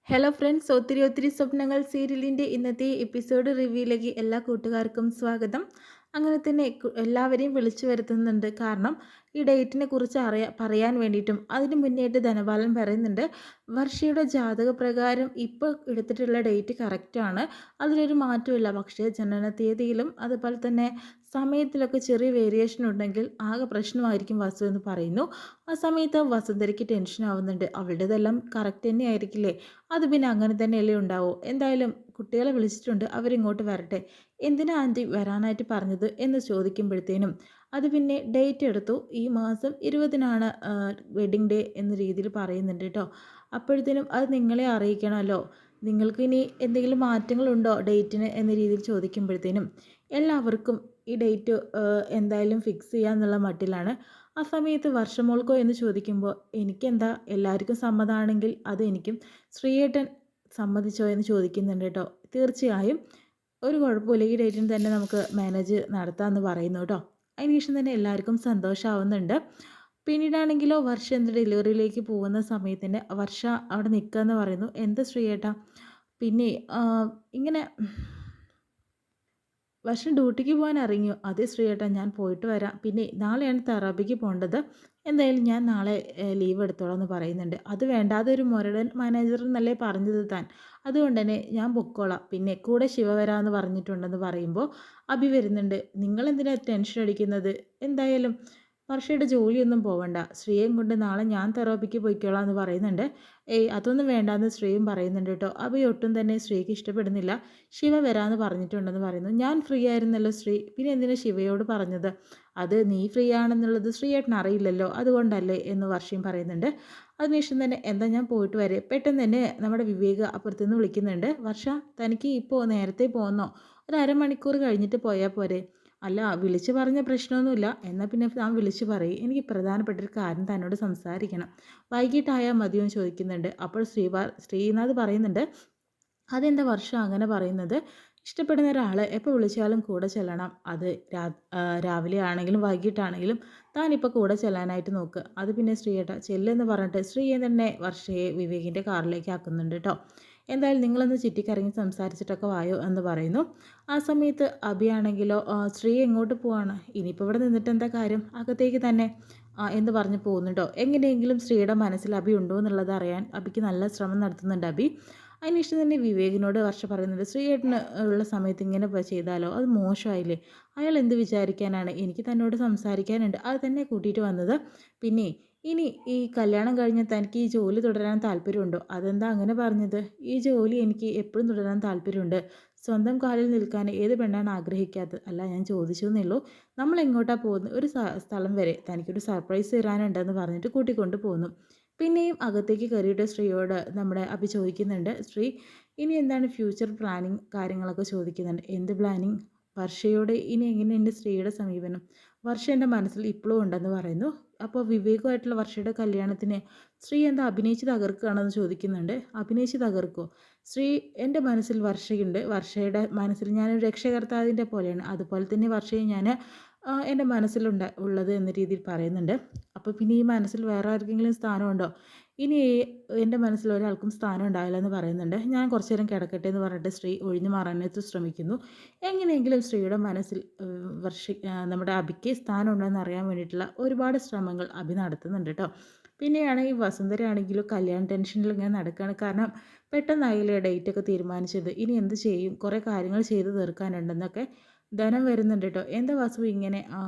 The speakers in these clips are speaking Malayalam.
ഹലോ ഫ്രണ്ട്സ്, ഒത്തിരി ഒത്തിരി സ്വപ്നങ്ങൾ സീരിയലിൻ്റെ ഇന്നത്തെ എപ്പിസോഡ് റിവ്യൂയിലേക്ക് എല്ലാ കൂട്ടുകാർക്കും സ്വാഗതം. അങ്ങനെ തന്നെ എല്ലാവരെയും വിളിച്ചു വരുത്തുന്നുണ്ട്. കാരണം ഈ ഡേറ്റിനെ കുറിച്ച് പറയാൻ വേണ്ടിയിട്ടും അതിന് മുന്നേയായിട്ട് ധനപാലൻ പറയുന്നുണ്ട്, വർഷയുടെ ജാതക പ്രകാരം ഇപ്പോൾ എടുത്തിട്ടുള്ള ഡേറ്റ് കറക്റ്റാണ്, അതിലൊരു മാറ്റമില്ല. പക്ഷേ ജനന തീയതിയിലും അതുപോലെ തന്നെ സമയത്തിലൊക്കെ ചെറിയ വേരിയേഷൻ ഉണ്ടെങ്കിൽ ആകെ പ്രശ്നമായിരിക്കും വസു എന്ന് പറയുന്നു. ആ സമയത്ത് വസുന്ധരയ്ക്ക് ടെൻഷൻ ആവുന്നുണ്ട്. അവളുടേതെല്ലാം കറക്റ്റ് തന്നെ ആയിരിക്കില്ലേ, അത് പിന്നെ അങ്ങനെ തന്നെയല്ലേ ഉണ്ടാവൂ. എന്തായാലും കുട്ടികളെ വിളിച്ചിട്ടുണ്ട്, അവരിങ്ങോട്ട് വരട്ടെ. എന്തിനാ ആൻറ്റി വരാനായിട്ട് പറഞ്ഞത് എന്ന് ചോദിക്കുമ്പോഴത്തേനും അത് പിന്നെ ഡേറ്റ് എടുത്തു, ഈ മാസം 20-നാണ് വെഡിങ് ഡേ എന്ന രീതിയിൽ പറയുന്നുണ്ട് കേട്ടോ. അപ്പോഴത്തേനും അത് നിങ്ങളെ അറിയിക്കണമല്ലോ, നിങ്ങൾക്ക് ഇനി എന്തെങ്കിലും മാറ്റങ്ങളുണ്ടോ ഡേറ്റിന് എന്ന രീതിയിൽ ചോദിക്കുമ്പോഴത്തേനും എല്ലാവർക്കും ഈ ഡേറ്റ് എന്തായാലും ഫിക്സ് ചെയ്യാന്നുള്ള മട്ടിലാണ്. ആ സമയത്ത് വർഷമോൾക്കോ എന്ന് ചോദിക്കുമ്പോൾ എനിക്കെന്താ, എല്ലാവർക്കും സമ്മതമാണെങ്കിൽ അത് എനിക്കും. ശ്രീയേട്ടൻ സമ്മതിച്ചോ എന്ന് ചോദിക്കുന്നുണ്ട് കേട്ടോ. തീർച്ചയായും ഒരു കുഴപ്പമില്ല, ഈ ഡേറ്റിന് തന്നെ നമുക്ക് മാനേജ് നടത്താമെന്ന് പറയുന്നു കേട്ടോ. അതിനുശേഷം തന്നെ എല്ലാവർക്കും സന്തോഷമാവുന്നുണ്ട്. പിന്നീടാണെങ്കിലോ വർഷ എന്ത് ഡെലിവറിയിലേക്ക് പോകുന്ന സമയത്തിന് വർഷ അവിടെ നിൽക്കുക പറയുന്നു. എന്താ ശ്രീയേട്ടാ, പിന്നെ ഇങ്ങനെ വർഷം ഡ്യൂട്ടിക്ക് പോകാൻ ഇറങ്ങിയോ? അതെ ശ്രീയേട്ടാ, ഞാൻ പോയിട്ട് വരാം. പിന്നെ നാളെയാണ് തെറാപ്പിക്ക് പോകേണ്ടത്. എന്തായാലും ഞാൻ നാളെ ലീവ് എടുത്തോളാം എന്ന് പറയുന്നുണ്ട്. അത് വേണ്ട, അതൊരു മുരടൻ മാനേജർ എന്നല്ലേ പറഞ്ഞത് താൻ, അതുകൊണ്ട് തന്നെ ഞാൻ പൊക്കോളാം. പിന്നെ കൂടെ ശിവ വരാമെന്ന് പറഞ്ഞിട്ടുണ്ടെന്ന് പറയുമ്പോൾ അഭി വരുന്നുണ്ട്. നിങ്ങളെന്തിനാ ടെൻഷൻ അടിക്കുന്നത്? എന്തായാലും വർഷയുടെ ജോലിയൊന്നും പോവണ്ട, ശ്രീയും കൊണ്ട് നാളെ ഞാൻ തെറാപ്പിക്ക് പോയിക്കോളാം എന്ന് പറയുന്നുണ്ട്. ഏയ് അതൊന്നും വേണ്ടാന്ന് ശ്രീയും പറയുന്നുണ്ട് കേട്ടോ. അഭി ഒട്ടും തന്നെ ശ്രീക്ക് ഇഷ്ടപ്പെടുന്നില്ല. ശിവ വരാമെന്ന് പറഞ്ഞിട്ടുണ്ടെന്ന് പറയുന്നു. ഞാൻ ഫ്രീ ആയിരുന്നല്ലോ ശ്രീ, പിന്നെ എന്തിനാ ശിവയോട് പറഞ്ഞത്? അത് നീ ഫ്രീ ആണെന്നുള്ളത് ശ്രീയേട്ടൻ അറിയില്ലല്ലോ, അതുകൊണ്ടല്ലേ എന്ന് വർഷയും പറയുന്നുണ്ട്. അതിനുശേഷം തന്നെ എന്താ ഞാൻ പോയിട്ട് വരെ. പെട്ടെന്ന് തന്നെ നമ്മുടെ വിവേക് അപ്പുറത്തുനിന്ന് വിളിക്കുന്നുണ്ട്. വർഷ, തനിക്ക് ഇപ്പോൾ നേരത്തെ പോകുന്നോ? ഒരു അരമണിക്കൂർ കഴിഞ്ഞിട്ട് പോയാൽ പോരെ? അല്ല, വിളിച്ച് പറഞ്ഞ പ്രശ്നമൊന്നുമില്ല. എന്നാൽ പിന്നെ താൻ വിളിച്ച് പറയും, എനിക്ക് പ്രധാനപ്പെട്ടൊരു കാര്യം തന്നോട് സംസാരിക്കണം. വൈകിട്ടായാൽ മതിയോ എന്ന് ചോദിക്കുന്നുണ്ട്. അപ്പോൾ ശ്രീനാഥ് പറയുന്നുണ്ട്, അതെന്താ വർഷം അങ്ങനെ പറയുന്നത്? ഇഷ്ടപ്പെടുന്ന ഒരാൾ എപ്പോൾ വിളിച്ചാലും കൂടെ ചെല്ലണം. അത് രാവിലെ ആണെങ്കിലും വൈകിട്ടാണെങ്കിലും താനിപ്പോൾ കൂടെ ചെല്ലാനായിട്ട് നോക്ക്. അത് പിന്നെ ശ്രീയേട്ടാ ചെല്ലെന്ന് പറഞ്ഞിട്ട് ശ്രീയെ തന്നെ വർഷയെ വിവേകിൻ്റെ കാറിലേക്ക് ആക്കുന്നുണ്ട് കേട്ടോ. എന്തായാലും നിങ്ങളൊന്ന് ചുറ്റിക്കറങ്ങി സംസാരിച്ചിട്ടൊക്കെ വായോ എന്ന് പറയുന്നു. ആ സമയത്ത് അഭിയാണെങ്കിലോ ശ്രീ എങ്ങോട്ട് പോവാണ്, ഇനിയിപ്പോൾ ഇവിടെ നിന്നിട്ട് എന്താ കാര്യം, അകത്തേക്ക് തന്നെ എന്ന് പറഞ്ഞ് പോകുന്നുണ്ടോ. എങ്ങനെയെങ്കിലും ശ്രീയുടെ മനസ്സിൽ അഭി ഉണ്ടോ എന്നുള്ളത് അറിയാൻ അഭിക്ക് നല്ല ശ്രമം നടത്തുന്നുണ്ട് അഭി. അതിനുശേഷം തന്നെ വിവേകിനോട് വർഷ പറയുന്നുണ്ട്, ശ്രീയേട്ടന് ഉള്ള സമയത്ത് ഇങ്ങനെ ചെയ്താലോ, അത് മോശമായില്ലേ, അയാൾ എന്ത് വിചാരിക്കാനാണ്, എനിക്ക് തന്നോട് സംസാരിക്കാനുണ്ട്, അത് തന്നെ കൂട്ടിയിട്ട് വന്നത്. പിന്നെ ഇനി ഈ കല്യാണം കഴിഞ്ഞ് തനിക്ക് ഈ ജോലി തുടരാൻ താല്പര്യമുണ്ടോ? അതെന്താ അങ്ങനെ പറഞ്ഞത്? ഈ ജോലി എനിക്ക് എപ്പോഴും തുടരാൻ താല്പര്യമുണ്ട്. സ്വന്തം കാലിൽ നിൽക്കാൻ ഏത് പെണ്ണാണ് ആഗ്രഹിക്കാത്തത്? അല്ല, ഞാൻ ചോദിച്ചു എന്നേ ഉള്ളൂ. നമ്മൾ എങ്ങോട്ടാണ് പോകുന്നത്? ഒരു സ്ഥലം വരെ, തനിക്കൊരു സർപ്രൈസ് തരാനുണ്ടെന്ന് പറഞ്ഞിട്ട് കൂട്ടിക്കൊണ്ട് പോകുന്നു. പിന്നെയും അകത്തേക്ക് കയറിയിട്ട് ശ്രീയോട് നമ്മുടെ അഭി ചോദിക്കുന്നുണ്ട്, ശ്രീ ഇനി എന്താണ് ഫ്യൂച്ചർ പ്ലാനിങ് കാര്യങ്ങളൊക്കെ ചോദിക്കുന്നുണ്ട്. എന്ത് പ്ലാനിങ്? വർഷയോട് ഇനി എങ്ങനെയുണ്ട് ശ്രീയുടെ സമീപനം? വർഷ എൻ്റെ മനസ്സിൽ ഇപ്പോഴും ഉണ്ടെന്ന് പറയുന്നു. അപ്പോൾ വിവേകമായിട്ടുള്ള വർഷയുടെ കല്യാണത്തിന് ശ്രീ എന്താ അഭിനയിച്ച് തകർക്കുകയാണെന്ന് ചോദിക്കുന്നുണ്ട്. അഭിനയിച്ച് തകർക്കുമോ? ശ്രീ, എൻ്റെ മനസ്സിൽ വർഷയുണ്ട്, വർഷയുടെ മനസ്സിൽ ഞാനൊരു രക്ഷകർത്താവിൻ്റെ പോലെയാണ്, അതുപോലെ തന്നെ വർഷയെ ഞാൻ എൻ്റെ ഉള്ളത് എന്ന രീതിയിൽ പറയുന്നുണ്ട്. അപ്പോൾ പിന്നെ ഈ മനസ്സിൽ വേറെ ആർക്കെങ്കിലും സ്ഥാനമുണ്ടോ? ഇനി എൻ്റെ മനസ്സിൽ ഒരാൾക്കും സ്ഥാനം ഉണ്ടാവില്ല എന്ന് പറയുന്നുണ്ട്. ഞാൻ കുറച്ച് നേരം കിടക്കട്ടെ എന്ന് പറഞ്ഞിട്ട് ശ്രീ ഒഴിഞ്ഞു മാറാനായിട്ട് ശ്രമിക്കുന്നു. എങ്ങനെയെങ്കിലും ശ്രീയുടെ മനസ്സിൽ നമ്മുടെ അഭിക്ക് സ്ഥാനം ഉണ്ടോ അറിയാൻ വേണ്ടിയിട്ടുള്ള ഒരുപാട് ശ്രമങ്ങൾ അഭി നടത്തുന്നുണ്ട് കേട്ടോ. പിന്നെയാണ് ഈ വസുന്ധരയാണെങ്കിലും കല്യാണ ടെൻഷനിൽ ഇങ്ങനെ നടക്കുകയാണ്. കാരണം പെട്ടെന്നായില്ലേ ഡേറ്റൊക്കെ തീരുമാനിച്ചത്, ഇനി എന്ത് ചെയ്യും, കുറേ കാര്യങ്ങൾ ചെയ്ത് തീർക്കാനുണ്ടെന്നൊക്കെ ധനം വരുന്നുണ്ട് കേട്ടോ. എന്താ വാസു ഇങ്ങനെ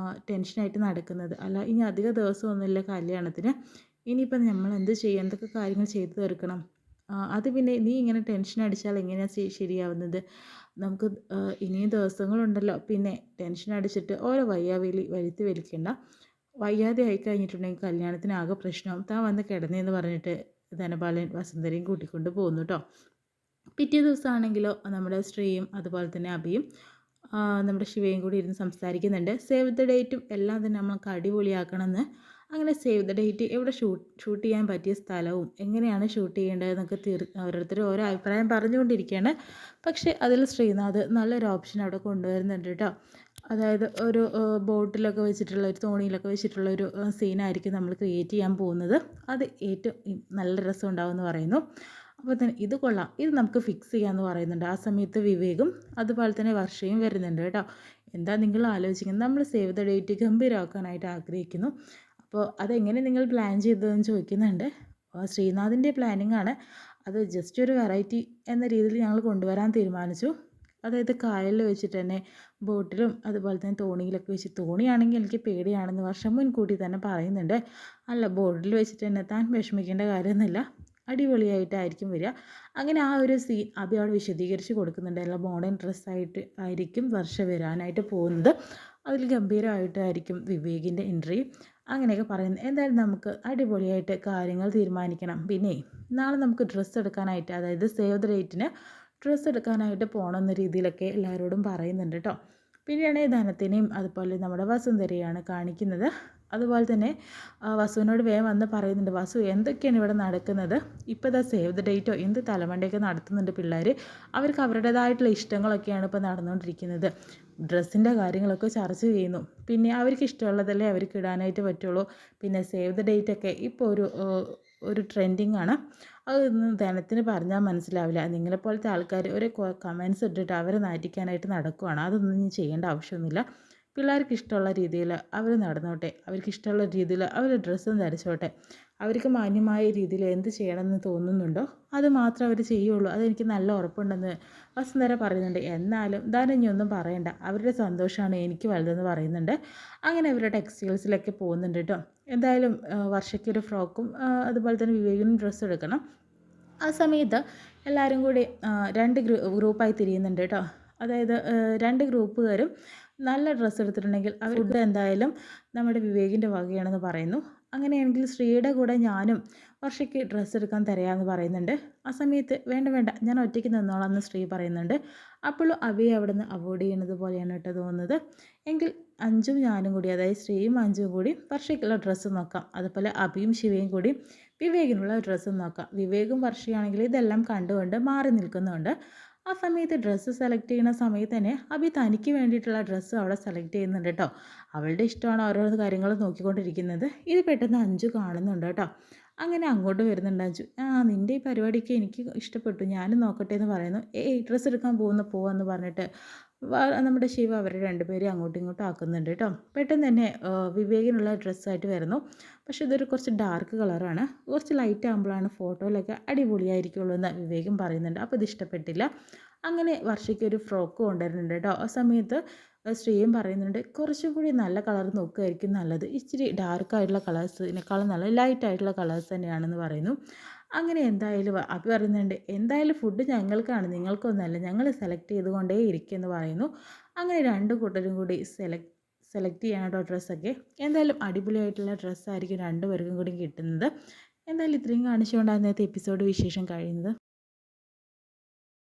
ടെൻഷനായിട്ട് നടക്കുന്നത്? അല്ല, ഇനി അധിക ദിവസമൊന്നുമില്ല കല്യാണത്തിന്, ഇനിയിപ്പം നമ്മൾ എന്ത് ചെയ്യും, എന്തൊക്കെ കാര്യങ്ങൾ ചെയ്തു തീർക്കണം? അത് പിന്നെ നീ ഇങ്ങനെ ടെൻഷൻ അടിച്ചാൽ എങ്ങനെയാണ് ശരിയാവുന്നത്? നമുക്ക് ഇനിയും ദിവസങ്ങളുണ്ടല്ലോ. പിന്നെ ടെൻഷൻ അടിച്ചിട്ട് ഓരോ വയ്യാവേലി വരുത്തി വലിക്കണ്ട. വയ്യാതെ ആയി കഴിഞ്ഞിട്ടുണ്ടെങ്കിൽ കല്യാണത്തിന് ആകെ പ്രശ്നവും. താൻ വന്ന് കിടന്നേന്ന് പറഞ്ഞിട്ട് ധനപാലൻ വസുന്ധരയും കൂട്ടിക്കൊണ്ട് പോകുന്നു കേട്ടോ. പിറ്റേ ദിവസമാണെങ്കിലോ നമ്മുടെ ശ്രീയും അതുപോലെ തന്നെ അഭിയും നമ്മുടെ ശിവയും കൂടി ഇരുന്ന് സംസാരിക്കുന്നുണ്ട്. സേവ് ദ ഡേറ്റും എല്ലാം തന്നെ നമ്മൾക്ക് അടിപൊളിയാക്കണമെന്ന്. അങ്ങനെ സേവ് ദ ഡേറ്റ് എവിടെ ഷൂട്ട് ചെയ്യാൻ പറ്റിയ സ്ഥലവും എങ്ങനെയാണ് ഷൂട്ട് ചെയ്യേണ്ടതെന്നൊക്കെ ഓരോരുത്തരും ഓരോ അഭിപ്രായം പറഞ്ഞുകൊണ്ടിരിക്കുകയാണ്. പക്ഷേ അതിൽ ശ്രീനാഥ് നല്ലൊരു ഓപ്ഷൻ അവിടെ കൊണ്ടുവരുന്നുണ്ട് കേട്ടോ. അതായത് ഒരു ബോട്ടിലൊക്കെ വെച്ചിട്ടുള്ള ഒരു തോണിയിലൊക്കെ വെച്ചിട്ടുള്ള ഒരു സീനായിരിക്കും നമ്മൾ ക്രിയേറ്റ് ചെയ്യാൻ പോകുന്നത്. അത് ഏറ്റവും നല്ല രസം ഉണ്ടാവുമെന്ന് പറയുന്നു. അപ്പോൾ തന്നെ ഇത് കൊള്ളാം, ഇത് നമുക്ക് ഫിക്സ് ചെയ്യാമെന്ന് പറയുന്നുണ്ട്. ആ സമയത്ത് വിവേകും അതുപോലെ തന്നെ വർഷയും വരുന്നുണ്ട് കേട്ടോ. എന്താ നിങ്ങൾ ആലോചിക്കുന്നത്? നമ്മൾ സേവ് ദ ഡേറ്റ് ഗംഭീരമാക്കാനായിട്ട് ആഗ്രഹിക്കുന്നു. അപ്പോൾ അതെങ്ങനെ നിങ്ങൾ പ്ലാൻ ചെയ്തതെന്ന് ചോദിക്കുന്നുണ്ട്. ശ്രീനാഥിൻ്റെ പ്ലാനിങ് ആണ്. അത് ജസ്റ്റ് ഒരു വെറൈറ്റി എന്ന രീതിയിൽ ഞങ്ങൾ കൊണ്ടുവരാൻ തീരുമാനിച്ചു. അതായത് കായലിൽ വെച്ചിട്ട് തന്നെ ബോട്ടിലും അതുപോലെ തന്നെ തോണിയിലൊക്കെ വെച്ച്, തോണിയാണെങ്കിൽ എനിക്ക് പേടിയാണെന്ന് വർഷം മുൻകൂട്ടി തന്നെ പറയുന്നുണ്ട്. അല്ല, ബോട്ടിൽ വെച്ചിട്ട് തന്നെ, താൻ വിഷമിക്കേണ്ട കാര്യമൊന്നുമില്ല, അടിപൊളിയായിട്ടായിരിക്കും വരിക. അങ്ങനെ ആ ഒരു സീൻ അഭി അവിടെ വിശദീകരിച്ച് കൊടുക്കുന്നുണ്ട്. എല്ലാം മോഡേൺ ഡ്രസ്സായിട്ട് ആയിരിക്കും വർഷ വരാനായിട്ട് പോകുന്നത്. അതിൽ ഗംഭീരമായിട്ടായിരിക്കും വിവേകിൻ്റെ എൻട്രി. അങ്ങനെയൊക്കെ പറയുന്നത്. എന്തായാലും നമുക്ക് അടിപൊളിയായിട്ട് കാര്യങ്ങൾ തീരുമാനിക്കണം. പിന്നെ നാളെ നമുക്ക് ഡ്രസ്സ് എടുക്കാനായിട്ട്, അതായത് സേവ് ദ ഡേറ്റിന് ഡ്രസ്സ് എടുക്കാനായിട്ട് പോകണമെന്ന രീതിയിലൊക്കെ എല്ലാവരോടും പറയുന്നുണ്ട് കേട്ടോ. പിന്നെയാണ് ധനത്തിനെയും അതുപോലെ നമ്മുടെ വസുന്ധരയാണ് കാണിക്കുന്നത്. അതുപോലെ തന്നെ വസുവിനോട് വേഗം വന്ന് പറയുന്നുണ്ട്, വസു എന്തൊക്കെയാണ് ഇവിടെ നടക്കുന്നത്? ഇപ്പോൾ ഇതാ സേവ് ദ ഡേറ്റോ എന്ത് തലമണ്ടയൊക്കെ നടത്തുന്നുണ്ട് പിള്ളേർ. അവർക്ക് അവരുടേതായിട്ടുള്ള ഇഷ്ടങ്ങളൊക്കെയാണ് ഇപ്പോൾ നടന്നുകൊണ്ടിരിക്കുന്നത്. ഡ്രസ്സിൻ്റെ കാര്യങ്ങളൊക്കെ ചർച്ച ചെയ്യുന്നു. പിന്നെ അവർക്ക് ഇഷ്ടമുള്ളതല്ലേ അവർക്ക് ഇടാനായിട്ട് പറ്റുള്ളൂ. പിന്നെ സേവ് ദ ഡേറ്റ് ഒക്കെ ഇപ്പോൾ ഒരു ട്രെൻഡിങ് ആണ്. അതൊന്നും ധനത്തിന് പറഞ്ഞാൽ മനസ്സിലാവില്ല. നിങ്ങളെപ്പോലത്തെ ആൾക്കാർ ഒരു കമൻസ് ഇട്ടിട്ട് അവരെ നാറ്റിക്കാനായിട്ട് നടക്കുവാണ്. അതൊന്നും ഇനി ചെയ്യേണ്ട ആവശ്യമൊന്നുമില്ല. പിള്ളേർക്ക് ഇഷ്ടമുള്ള രീതിയിൽ അവർ നടന്നോട്ടെ, അവർക്ക് ഇഷ്ടമുള്ള രീതിയിൽ അവർ ഡ്രസ്സും ധരിച്ചോട്ടെ. അവർക്ക് മാന്യമായ രീതിയിൽ എന്ത് ചെയ്യണമെന്ന് തോന്നുന്നുണ്ടോ അത് മാത്രം അവർ ചെയ്യുള്ളൂ. അതെനിക്ക് നല്ല ഉറപ്പുണ്ടെന്ന് വസുന്ധര പറയുന്നുണ്ട്. എന്നാലും ധനഞ്ഞൊന്നും പറയണ്ട, അവരുടെ സന്തോഷമാണ് എനിക്ക് വലുതെന്ന് പറയുന്നുണ്ട്. അങ്ങനെ അവരുടെ ടെക്സ്റ്റൈൽസിലൊക്കെ പോകുന്നുണ്ട് കേട്ടോ. എന്തായാലും വർഷയ്ക്കൊരു ഫ്രോക്കും അതുപോലെ തന്നെ വിവേകിനും ഡ്രസ്സ് എടുക്കണം. ആ സമയത്ത് എല്ലാവരും കൂടി രണ്ട് ഗ്രൂപ്പായി തിരിയുന്നുണ്ട് കേട്ടോ. അതായത് രണ്ട് ഗ്രൂപ്പുകാരും നല്ല ഡ്രസ്സ് എടുത്തിട്ടുണ്ടെങ്കിൽ ഫുഡ് എന്തായാലും നമ്മുടെ വിവേകിൻ്റെ വകയാണെന്ന് പറയുന്നു. അങ്ങനെയാണെങ്കിൽ ശ്രീയുടെ കൂടെ ഞാനും വർഷയ്ക്ക് ഡ്രസ്സ് എടുക്കാൻ തരാമെന്ന് പറയുന്നുണ്ട്. ആ സമയത്ത് വേണ്ട വേണ്ട, ഞാൻ ഒറ്റയ്ക്ക് നിന്നോളാം എന്ന് ശ്രീ പറയുന്നുണ്ട്. അപ്പോഴും അവയെ അവിടെ നിന്ന് അവോയ്ഡ് ചെയ്യുന്നത് പോലെയാണ് കേട്ടോ തോന്നുന്നത്. എങ്കിൽ അഞ്ചും ഞാനും കൂടി, അതായത് ശ്രീയും അഞ്ചും കൂടി വർഷയ്ക്കുള്ള ഡ്രസ്സ് നോക്കാം. അതുപോലെ അഭിയും ശിവയും കൂടി വിവേകിനുള്ള ഡ്രസ്സ് നോക്കാം. വിവേകും വർഷയാണെങ്കിൽ ഇതെല്ലാം കണ്ടുകൊണ്ട് മാറി നിൽക്കുന്നുണ്ട്. ആ സമയത്ത് ഡ്രസ്സ് സെലക്ട് ചെയ്യുന്ന സമയത്ത് തന്നെ അഭി തനിക്ക് വേണ്ടിയിട്ടുള്ള ഡ്രസ്സ് അവിടെ സെലക്ട് ചെയ്യുന്നുണ്ട് കേട്ടോ. അവളുടെ ഇഷ്ടമാണ് ഓരോ കാര്യങ്ങൾ നോക്കിക്കൊണ്ടിരിക്കുന്നത്. ഇത് പെട്ടെന്ന് അഞ്ചു കാണുന്നുണ്ട് കേട്ടോ. അങ്ങനെ അങ്ങോട്ട് വരുന്നുണ്ട് അഞ്ചു. നിൻ്റെ ഈ പരിപാടിക്ക് എനിക്ക് ഇഷ്ടപ്പെട്ടു, ഞാനും നോക്കട്ടെ എന്ന് പറയുന്നു. ഡ്രസ്സ് എടുക്കാൻ പോവാന്ന് പറഞ്ഞിട്ട് നമ്മുടെ ശിവ അവരെ രണ്ടുപേരെയും അങ്ങോട്ടും ഇങ്ങോട്ടും ആക്കുന്നുണ്ട് കേട്ടോ. പെട്ടെന്ന് തന്നെ വിവേകിനുള്ള ഡ്രസ്സായിട്ട് വരുന്നു. പക്ഷേ ഇതൊരു കുറച്ച് ഡാർക്ക് കളറാണ്. കുറച്ച് ലൈറ്റ് ആകുമ്പോഴാണ് ഫോട്ടോയിലൊക്കെ അടിപൊളിയായിരിക്കുള്ളൂ എന്ന് വിവേകം പറയുന്നുണ്ട്. അപ്പോൾ ഇത് ഇഷ്ടപ്പെട്ടില്ല. അങ്ങനെ വർഷയ്ക്ക് ഒരു ഫ്രോക്ക് കൊണ്ടുവരുന്നുണ്ട് കേട്ടോ. ആ സമയത്ത് ശ്രീയും പറയുന്നുണ്ട്, കുറച്ചും കൂടി നല്ല കളർ നോക്കുകയായിരിക്കും നല്ലത്, ഇച്ചിരി ഡാർക്കായിട്ടുള്ള കളേഴ്സിനേക്കാളും നല്ല ലൈറ്റായിട്ടുള്ള കളേഴ്സ് തന്നെയാണെന്ന് പറയുന്നു. അങ്ങനെ എന്തായാലും അഭി പറയുന്നുണ്ട്, എന്തായാലും ഫുഡ് ഞങ്ങൾക്കാണ്, നിങ്ങൾക്കൊന്നുമല്ല, ഞങ്ങൾ സെലക്ട് ചെയ്തുകൊണ്ടേ ഇരിക്കുമെന്ന് പറയുന്നു. അങ്ങനെ രണ്ട് കൂട്ടരും കൂടി സെലക്ട് ചെയ്യണം കേട്ടോ ഡ്രസ്സൊക്കെ. എന്തായാലും അടിപൊളിയായിട്ടുള്ള ഡ്രസ്സായിരിക്കും രണ്ടുപേർക്കും കൂടി കിട്ടുന്നത്. എന്തായാലും ഇത്രയും കാണിച്ചുകൊണ്ടാണ് ഇന്നത്തെ എപ്പിസോഡ് വിശേഷം കഴിയുന്നത്.